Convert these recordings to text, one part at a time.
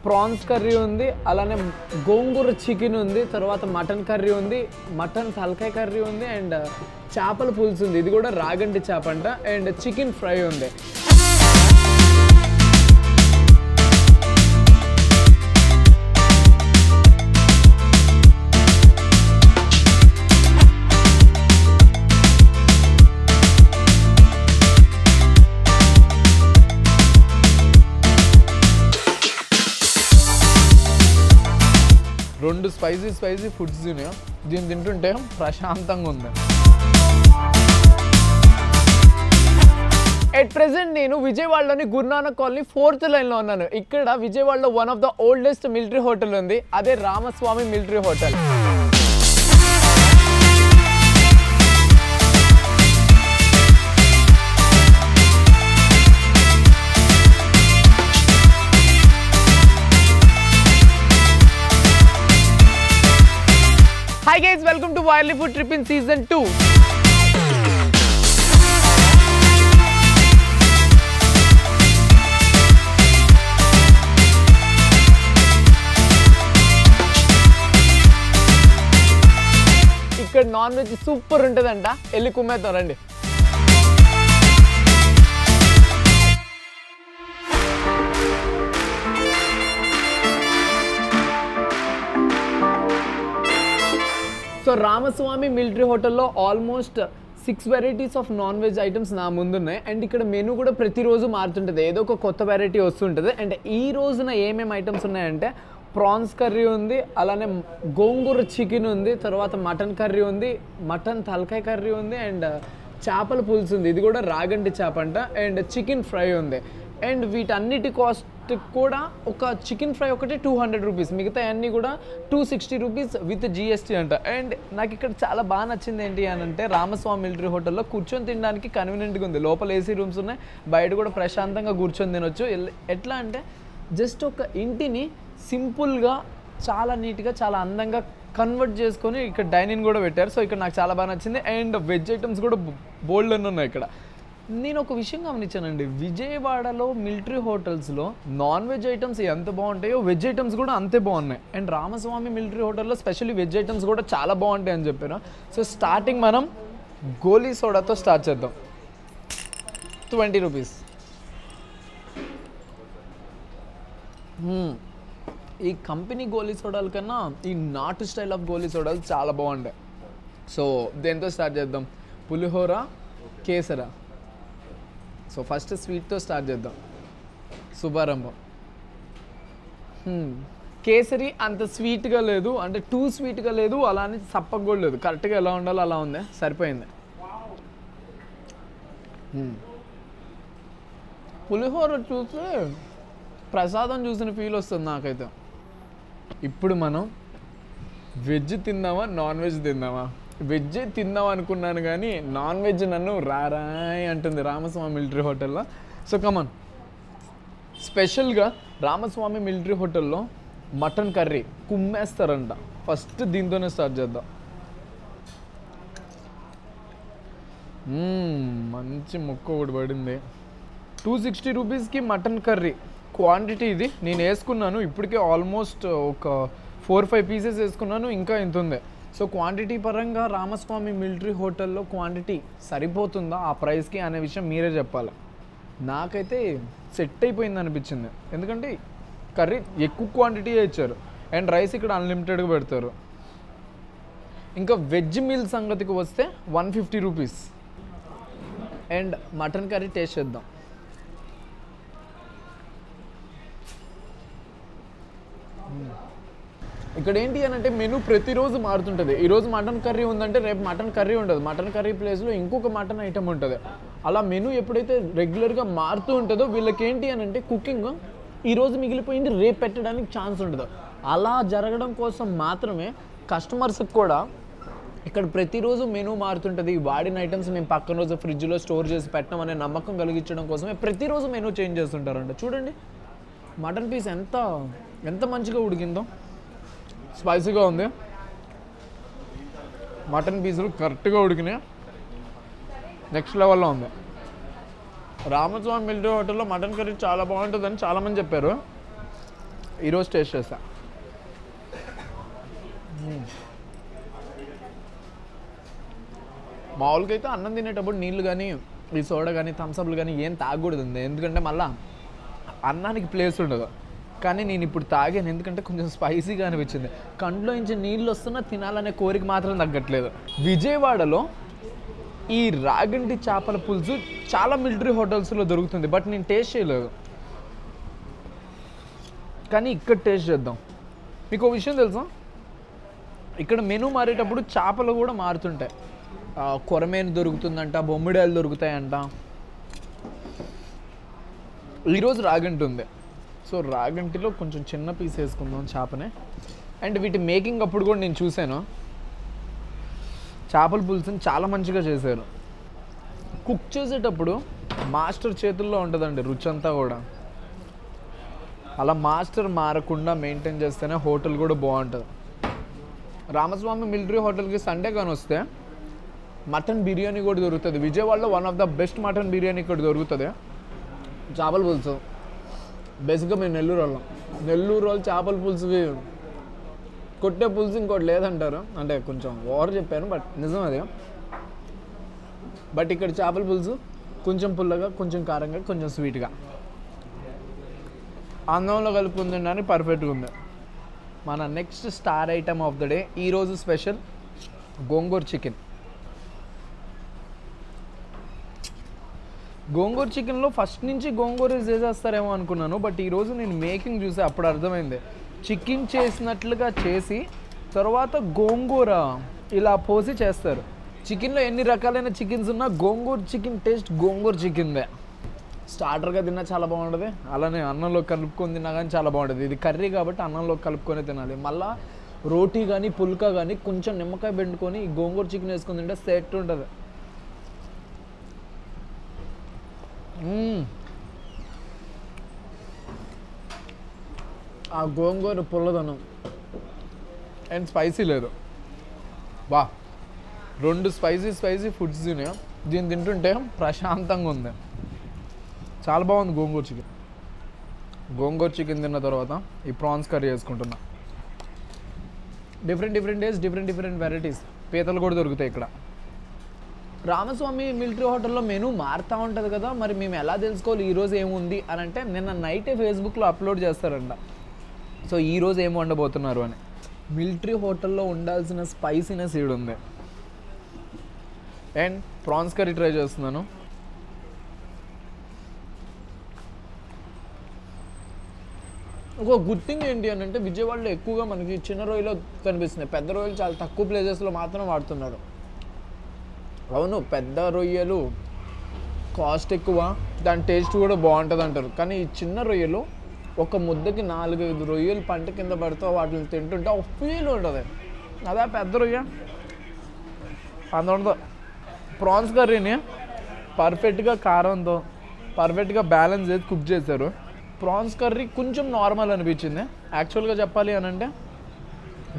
Prawns curry ఉంది, అలానే గోంగూర chicken ఉంది, తర్వాత మటన్ కర్రీ ఉంది, మటన్ తలకాయ కర్రీ ఉంది, అండ్ చేపల పులుసు ఉంది. ఇది కూడా రాగంటి చేప అంట. అండ్ చికెన్ ఫ్రై ఉంది. రెండు స్పైసీ ఫుడ్స్ తినే దీన్ని తింటుంటే ప్రశాంతంగా ఉంది. ఎట్ ప్రెసెంట్ నేను విజయవాడలోని గురునానక్ కాలనీ 4th లైన్లో ఉన్నాను. ఇక్కడ విజయవాడలో one of the oldest military hotel ఉంది, అదే Ramaswamy military hotel. Hi guys, welcome to Wirely Food Trip in Season 2. ఇక్కడ నాన్ వెజ్ సూపర్ ఉంటుందంట, వెళ్ళి కుమ్మేద్దాం రండి. సో రామస్వామి మిలిటరీ హోటల్లో almost 6 varieties of non veg items నా ముందున్నాయి. అండ్ ఇక్కడ మెనూ కూడా ప్రతిరోజు మారుతుంటుంది, ఏదో ఒక కొత్త వెరైటీ వస్తుంటుంది. అండ్ ఈ రోజున ఏమేమి ఐటమ్స్ ఉన్నాయంటే ప్రాన్స్ కర్రీ ఉంది, అలానే గోంగూర చికెన్ ఉంది, తర్వాత మటన్ కర్రీ ఉంది, మటన్ తలకాయ కర్రీ ఉంది, అండ్ చేపల పులుసు ఉంది. ఇది కూడా రాగంటి చేప అంట. అండ్ చికెన్ ఫ్రై ఉంది. అండ్ వీటన్నిటి కాస్ట్ కూడా ఒక చికెన్ ఫ్రై ఒకటి 200 రూపీస్, మిగతా అన్నీ కూడా 260 రూపీస్ విత్ GST అంట. అండ్ నాకు ఇక్కడ చాలా బాగా నచ్చింది ఏంటి అని అంటే రామస్వామి మిలిటరీ హోటల్లో కూర్చొని తినడానికి కన్వీనియంట్గా ఉంది. లోపల AC రూమ్స్ ఉన్నాయి, బయట కూడా ప్రశాంతంగా కూర్చొని తినొచ్చు. ఎట్లా అంటే జస్ట్ ఒక ఇంటిని సింపుల్గా చాలా నీట్గా చాలా అందంగా కన్వర్ట్ చేసుకొని ఇక్కడ డైనింగ్ కూడా పెట్టారు. సో ఇక్కడ నాకు చాలా బాగా నచ్చింది. అండ్ వెజ్ ఐటమ్స్ కూడా బోల్డ్ అని ఉన్నాయి ఇక్కడ. నేను ఒక విషయం గమనించానండి, విజయవాడలో మిలిటరీ హోటల్స్లో నాన్ వెజ్ ఐటమ్స్ ఎంత బాగుంటాయో వెజ్ ఐటమ్స్ కూడా అంతే బాగున్నాయి. అండ్ రామస్వామి మిలిటరీ హోటల్లో స్పెషల్లీ వెజ్ ఐటమ్స్ కూడా చాలా బాగుంటాయి అని చెప్పాను. సో స్టార్టింగ్ మనం గోలీ సోడాతో స్టార్ట్ చేద్దాం. 20 రూపీస్. ఈ కంపెనీ గోలీ సోడాల కన్నా ఈ నాటు స్టైల్ ఆఫ్ గోలీ సోడాలు చాలా బాగుంటాయి. సో దేంతో స్టార్ట్ చేద్దాం? పులిహోర, కేసర. సో ఫస్ట్ స్వీట్తో స్టార్ట్ చేద్దాం. శుభారంభం. కేసరి అంత స్వీట్గా లేదు, అంటే టూ స్వీట్గా లేదు, అలా అని సప్పగా కూడా లేదు, కరెక్ట్గా ఎలా ఉండాలో అలా ఉంది, సరిపోయింది. పులిహోర చూస్తే ప్రసాదం చూసిన ఫీల్ వస్తుంది నాకైతే. ఇప్పుడు మనం వెజ్ తిందామా నాన్ వెజ్ తిందామా? వెజ్ తిందాం అనుకున్నాను కానీ నాన్ వెజ్ నన్ను రారాయ్ అంటుంది రామస్వామి మిలిటరీ హోటల్లో. సో కమాన్, స్పెషల్గా రామస్వామి మిలిటరీ హోటల్లో మటన్ కర్రీ కుమ్మేస్తారంట. ఫస్ట్ దీంతోనే స్టార్ట్ చేద్దాం. మంచి ముక్క ఒకటి పడింది. 260 రూపీస్కి మటన్ కర్రీ క్వాంటిటీ ఇది. నేను వేసుకున్నాను ఇప్పటికే ఆల్మోస్ట్ ఒక 4-5 పీసెస్ వేసుకున్నాను, ఇంకా ఇంత ఉంది. సో క్వాంటిటీ పరంగా రామస్వామి మిలిటరీ హోటల్లో క్వాంటిటీ సరిపోతుందా ఆ ప్రైస్కి అనే విషయం మీరే చెప్పాలి. నాకైతే సెట్ అయిపోయింది అనిపించింది, ఎందుకంటే కర్రీ ఎక్కువ క్వాంటిటీ ఇచ్చారు అండ్ రైస్ ఇక్కడ అన్లిమిటెడ్గా పెడతారు. ఇంకా వెజ్ మీల్ సంగతికి వస్తే 150 rupees. And mutton curry taste చేద్దాం. ఇక్కడ ఏంటి అని అంటే మెనూ ప్రతిరోజు మారుతుంటుంది. ఈరోజు మటన్ కర్రీ ఉందంటే రేపు మటన్ కర్రీ ఉండదు, మటన్ కర్రీ ప్లేస్లో ఇంకొక మటన్ ఐటమ్ ఉంటుంది. అలా మెనూ ఎప్పుడైతే రెగ్యులర్గా మారుతూ ఉంటుందో వీళ్ళకి ఏంటి అని అంటే కుకింగ్ ఈరోజు మిగిలిపోయింది రేపు పెట్టడానికి ఛాన్స్ ఉండదు. అలా జరగడం కోసం మాత్రమే కస్టమర్స్కి కూడా ఇక్కడ ప్రతిరోజు మెనూ మారుతుంటుంది. వాడిన ఐటమ్స్ మేము పక్కన రోజు ఫ్రిడ్జ్లో స్టోర్ చేసి పెట్టడం అనే నమ్మకం కలిగించడం కోసమే ప్రతిరోజు మెనూ చేంజ్ చేస్తుంటారంట. చూడండి మటన్ పీస్ ఎంత మంచిగా ఉడికిందో, స్పైసీగా ఉంది. మటన్ పీసులు కరెక్ట్గా ఉడికినాయి, నెక్స్ట్ లెవెల్లో ఉంది. రామస్వామి మిలిటరీ హోటల్లో మటన్ కర్రీ చాలా బాగుంటుందని చాలామంది చెప్పారు. ఈరోజు టేస్ట్ చేస్తా. మామూలుగా అయితే అన్నం తినేటప్పుడు నీళ్ళు కానీ ఈ సోడా కానీ థమ్స్అప్లు కానీ ఏం తాగకూడదు, ఎందుకంటే మళ్ళీ అన్నానికి ప్లేస్ ఉండదు. కానీ నేను ఇప్పుడు తాగాను ఎందుకంటే కొంచెం స్పైసీగా అనిపించింది. కంట్లో నుంచి నీళ్ళు వస్తున్నా తినాలనే కోరిక మాత్రం తగ్గట్లేదు. విజయవాడలో ఈ రాగంటి చేపల పులుసు చాలా మిలిటరీ హోటల్స్లో దొరుకుతుంది, బట్ నేను టేస్ట్ చేయలేదు. కానీ ఇక్కడ టేస్ట్ చేద్దాం. మీకు ఒక విషయం తెలుసా, ఇక్కడ మెనూ మారేటప్పుడు చేపలు కూడా మారుతుంటాయి. కొరమేను దొరుకుతుందంట, బొమ్మిడాయలు దొరుకుతాయంట. ఈరోజు రాగంటి ఉంది, సో రాగంటిలో కొంచెం చిన్న పీస్ వేసుకుందాం చేపనే. అండ్ వీటి మేకింగ్ అప్పుడు కూడా నేను చూశాను, చేపల పులుసుని చాలా మంచిగా చేశారు. కుక్ చేసేటప్పుడు మాస్టర్ చేతుల్లో ఉంటుందండి రుచి అంతా కూడా. అలా మాస్టర్ మారకుండా మెయింటైన్ చేస్తేనే హోటల్ కూడా బాగుంటుంది. రామస్వామి మిలిటరీ హోటల్కి సండే కానీ వస్తే మటన్ బిర్యానీ కూడా దొరుకుతుంది. విజయవాడలో one of the best mutton biryani ఇక్కడ దొరుకుతుంది. చేపల పులుసు బేసిక్గా మేము నెల్లూరు వాళ్ళు చేపల పులుసుకి కొట్టే పులుసు ఇంకోటి లేదంటారు, అంటే కొంచెం ఓవర్ చెప్పాను బట్ నిజం అది. బట్ ఇక్కడ చేపల పులుసు కొంచెం పుల్లగా, కొంచెం కారంగా, కొంచెం స్వీట్గా అన్నంలో కలుపుకుని తినడానికి పర్ఫెక్ట్గా ఉంది. మన next star item of the day, ఈరోజు స్పెషల్ గోంగూర చికెన్. గోంగూర చికెన్లో ఫస్ట్ నుంచి గోంగూర చేసేస్తారేమో అనుకున్నాను, బట్ ఈరోజు నేను మేకింగ్ చూసి అప్పుడు అర్థమైంది. చికెన్ చేసినట్లుగా చేసి తర్వాత గోంగూర ఇలా పోసి చేస్తారు. చికెన్లో ఎన్ని రకాలైన చికెన్స్ ఉన్నా గోంగూర చికెన్ టేస్ట్ గోంగూర చికెన్దే. స్టార్టర్గా తిన్నా చాలా బాగుంటుంది, అలానే అన్నంలో కలుపుకొని తిన్నా కానీ చాలా బాగుంటుంది. ఇది కర్రీ కాబట్టి అన్నంలో కలుపుకొని తినాలి. మళ్ళీ రోటీ కానీ పుల్కా కానీ కొంచెం నిమ్మకాయ పెట్టుకొని ఈ గోంగూర చికెన్ వేసుకొని తింటే సెట్ ఉంటుంది. ఆ గోంగూర పుల్లదనం అండ్ స్పైసీ లేదు. వా, 2 స్పైసీ ఫుడ్స్ తినే దీన్ని తింటుంటే ప్రశాంతంగా ఉంది. చాలా బాగుంది గోంగూర చికెన్ తిన్న తర్వాత ఈ ప్రాన్స్ కర్రీ వేసుకుంటున్నా. Different days different varieties. పీతలు కూడా దొరుకుతాయి ఇక్కడ. రామస్వామి మిలిటరీ హోటల్లో మెనూ మారుతూ ఉంటుంది కదా, మరి మేము ఎలా తెలుసుకోవాలి ఈరోజు ఏముంది అని అంటే నిన్న నైటే ఫేస్బుక్లో అప్లోడ్ చేస్తారంట. సో ఈరోజు ఏం వండబోతున్నారు అని. మిలిటరీ హోటల్లో ఉండాల్సిన స్పైసీనెస్ ఈడు ఉంది. అండ్ ప్రాన్స్ కర్రీ ట్రై చేస్తున్నాను. ఒక గుడ్ థింగ్ ఏంటి అని అంటే విజయవాడలో ఎక్కువగా మనకి చిన్న రొయ్యలు కనిపిస్తున్నాయి, పెద్ద రొయ్యలు చాలా తక్కువ ప్లేసెస్లో మాత్రం వాడుతున్నారు. అవును, పెద్ద రొయ్యలు కాస్ట్ ఎక్కువ, దాని టేస్ట్ కూడా బాగుంటుంది అంటారు. కానీ ఈ చిన్న రొయ్యలు ఒక ముద్దకి 4-5 రొయ్యలు పంట కింద పడితే వాటిని తింటుంటే ఒక ఫీల్ ఉంటుంది. అదే పెద్ద రొయ్య అంత ఉండదు. ప్రాన్స్ కర్రీని పర్ఫెక్ట్గా కారంతో పర్ఫెక్ట్గా బ్యాలెన్స్ చేసి కుక్ చేశారు. ప్రాన్స్ కర్రీ కొంచెం నార్మల్ అనిపించింది. యాక్చువల్గా చెప్పాలి అని అంటే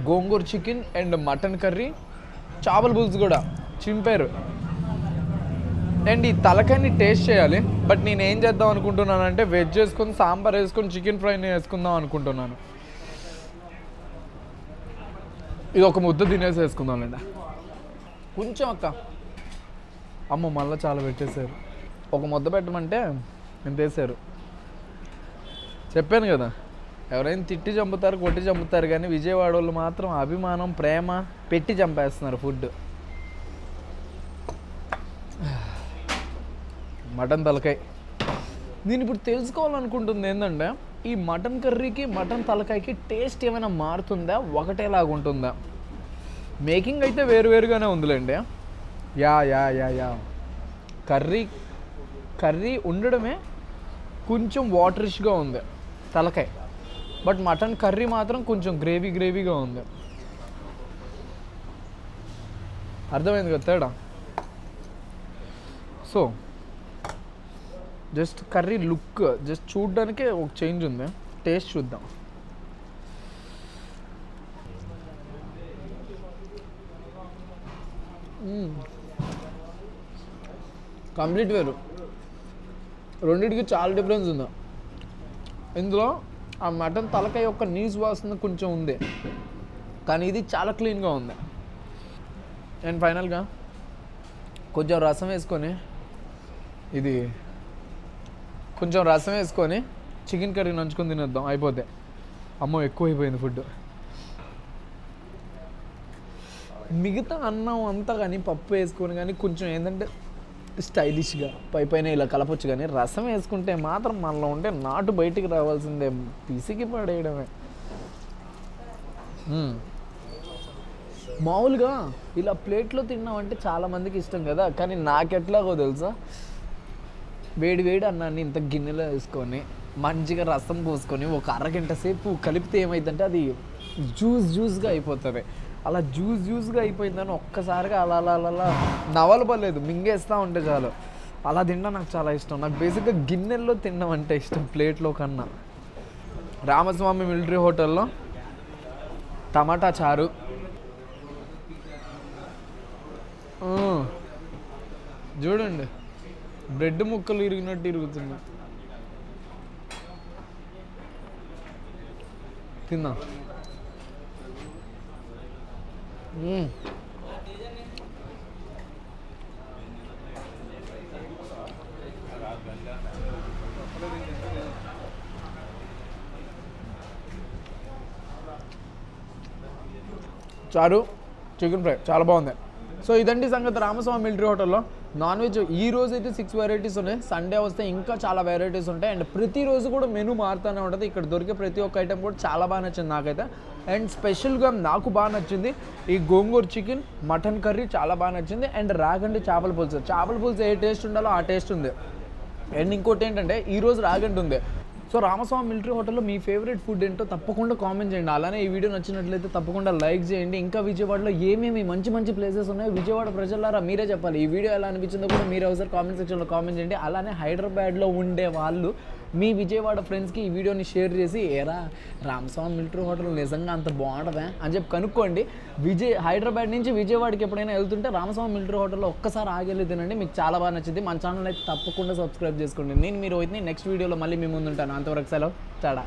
గోంగూర చికెన్ అండ్ మటన్ కర్రీ, చేపల పులుసు కూడా చింపారు. అండ్ ఈ తలకాయని టేస్ట్ చేయాలి, బట్ నేను ఏం చేద్దాం అనుకుంటున్నాను అంటే వెజ్ వేసుకొని సాంబార్ వేసుకొని చికెన్ ఫ్రైని వేసుకుందాం అనుకుంటున్నాను. ఇది ఒక ముద్ద తినేసి వేసుకుందాంలేండి. కొంచెం అమ్మ మళ్ళీ చాలా పెట్టేశారు. ఒక ముద్ద పెట్టమంటే ఎంత వేసారు చెప్పాను కదా. ఎవరైనా తిట్టి చంపుతారు, కొట్టి చంపుతారు, కానీ విజయవాడ వాళ్ళు మాత్రం అభిమానం, ప్రేమ పెట్టి చంపేస్తున్నారు ఫుడ్. మటన్ తలకాయ. నేను ఇప్పుడు తెలుసుకోవాలనుకుంటుంది ఏంటంటే ఈ మటన్ కర్రీకి మటన్ తలకాయకి టేస్ట్ ఏమైనా మారుతుందా, ఒకటేలాగా ఉంటుందా? మేకింగ్ అయితే వేరువేరుగానే ఉందిలేండి. యా కర్రీ ఉండడమే కొంచెం వాటరిష్గా ఉంది తలకాయ, బట్ మటన్ కర్రీ మాత్రం కొంచెం గ్రేవీగా ఉంది. అర్థమైంది కదా తేడా? So just curry look just చూడడానికే ఒక చేంజ్ ఉంది. టేస్ట్ చూద్దాం. కంప్లీట్ వేరు, రెండింటికి చాలా డిఫరెన్స్ ఉంది. ఇందులో ఆ మటన్ తలకాయ యొక్క నీసు వాసన కొంచెం ఉంది, కానీ ఇది చాలా క్లీన్గా ఉంది. అండ్ ఫైనల్గా కొంచెం రసం వేసుకొని చికెన్ కర్రీ నంచుకొని తినేద్దాం, అయిపోతే. అమ్మో ఎక్కువ అయిపోయింది ఫుడ్. మిగతా అన్నం అంతా కానీ పప్పు వేసుకొని కానీ కొంచెం ఏంటంటే స్టైలిష్గా పైన ఇలా కలపొచ్చు, కానీ రసం వేసుకుంటే మాత్రం మనలో ఉంటే నాటు బయటికి రావాల్సిందే, పిసికి పడేయడమే. మామూలుగా ఇలా ప్లేట్లో తిన్నామంటే చాలామందికి ఇష్టం కదా, కానీ నాకెట్లాగో తెలుసా, వేడి అన్నాన్ని ఇంత గిన్నెలో వేసుకొని మంచిగా రసం పోసుకొని ఒక అరగంట సేపు కలిపితే ఏమైందంటే అది జ్యూస్గా అయిపోతుంది. అలా జ్యూస్గా అయిపోయిందని ఒక్కసారిగా అలా నవలపలేదు, మింగేస్తూ ఉంటే చాలు. అలా తినడం నాకు చాలా ఇష్టం. నాకు బేసిక్గా గిన్నెల్లో తినడం అంటే ఇష్టం ప్లేట్లో కన్నా. రామస్వామి మిలిటరీ హోటల్లో టమాటా చారు, చూడండి బ్రెడ్ ముక్కలు ఇరిగినట్టు ఇరుగుతుంది. తిన్నా. చారు, చికెన్ ఫ్రై చాలా బాగుంది. సో ఇదండి సంగతి రామస్వామి మిలిటరీ హోటల్లో. నాన్ వెజ్ ఈ రోజు అయితే 6 వెరైటీస్ ఉన్నాయి. సండే వస్తే ఇంకా చాలా వెరైటీస్ ఉంటాయి. అండ్ ప్రతిరోజు కూడా మెనూ మారుతూనే ఉంటుంది. ఇక్కడ దొరికే ప్రతి ఒక్క ఐటెం కూడా చాలా బాగా నచ్చింది నాకైతే. అండ్ స్పెషల్గా నాకు బాగా నచ్చింది ఈ గోంగూర చికెన్, మటన్ కర్రీ చాలా బాగా నచ్చింది. అండ్ రాగండి చేపల పులుసు ఏ టేస్ట్ ఉండాలో ఆ టేస్ట్ ఉంది. అండ్ ఇంకోటి ఏంటంటే ఈరోజు రాగండి ఉంది. సో రామస్వామి మిలిటరీ హోటల్లో మీ ఫేవరెట్ ఫుడ్ ఏంటో తప్పకుండా కామెంట్ చేయండి. అలానే ఈ వీడియో నచ్చినట్లయితే తప్పకుండా లైక్ చేయండి. ఇంకా విజయవాడలో ఏమేమి మంచి ప్లేసెస్ ఉన్నాయో విజయవాడ ప్రజలారా మీరే చెప్పాలి. ఈ వీడియో ఎలా అనిపించిందో కూడా మీరు ఒకసారి కామెంట్ సెక్షన్లో కామెంట్ చేయండి. అలానే హైదరాబాద్లో ఉండే వాళ్ళు మీ విజయవాడ ఫ్రెండ్స్కి ఈ వీడియోని షేర్ చేసి ఏరా రామస్వామి మిలిటరీ హోటల్ నిజంగా అంత బాగుంటుందా అని చెప్పి కనుక్కోండి. హైదరాబాద్ నుంచి విజయవాడకి ఎప్పుడైనా వెళ్తుంటే రామస్వామి మిలిటరీ హోటల్లో ఒక్కసారి ఆగెళ్ళి తినండి, మీకు చాలా బాగా నచ్చింది. మన ఛానల్ అయితే తప్పకుండా సబ్స్క్రైబ్ చేసుకోండి. నేను మీరు అయితే నెక్స్ట్ వీడియోలో మళ్ళీ మీ ముందు ఉంటాను. అంతవరకు సెలవు, టాటా.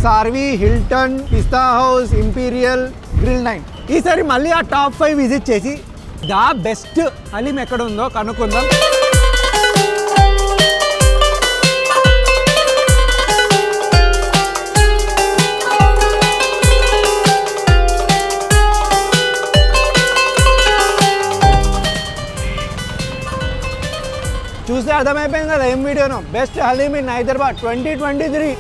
సార్వి, హిల్టన్, పిస్తా హౌస్, ఇంపీరియల్, గ్రిల్ 9 ఈసారి మళ్ళీ ఆ టాప్ 5 విజిట్ చేసి దా బెస్ట్ హలీం ఎక్కడ ఉందో కనుక్కుందాం. చూస్తే అర్థమైపోయింది కదా ఏం వీడియోనో. Best haleem in Hyderabad 2023.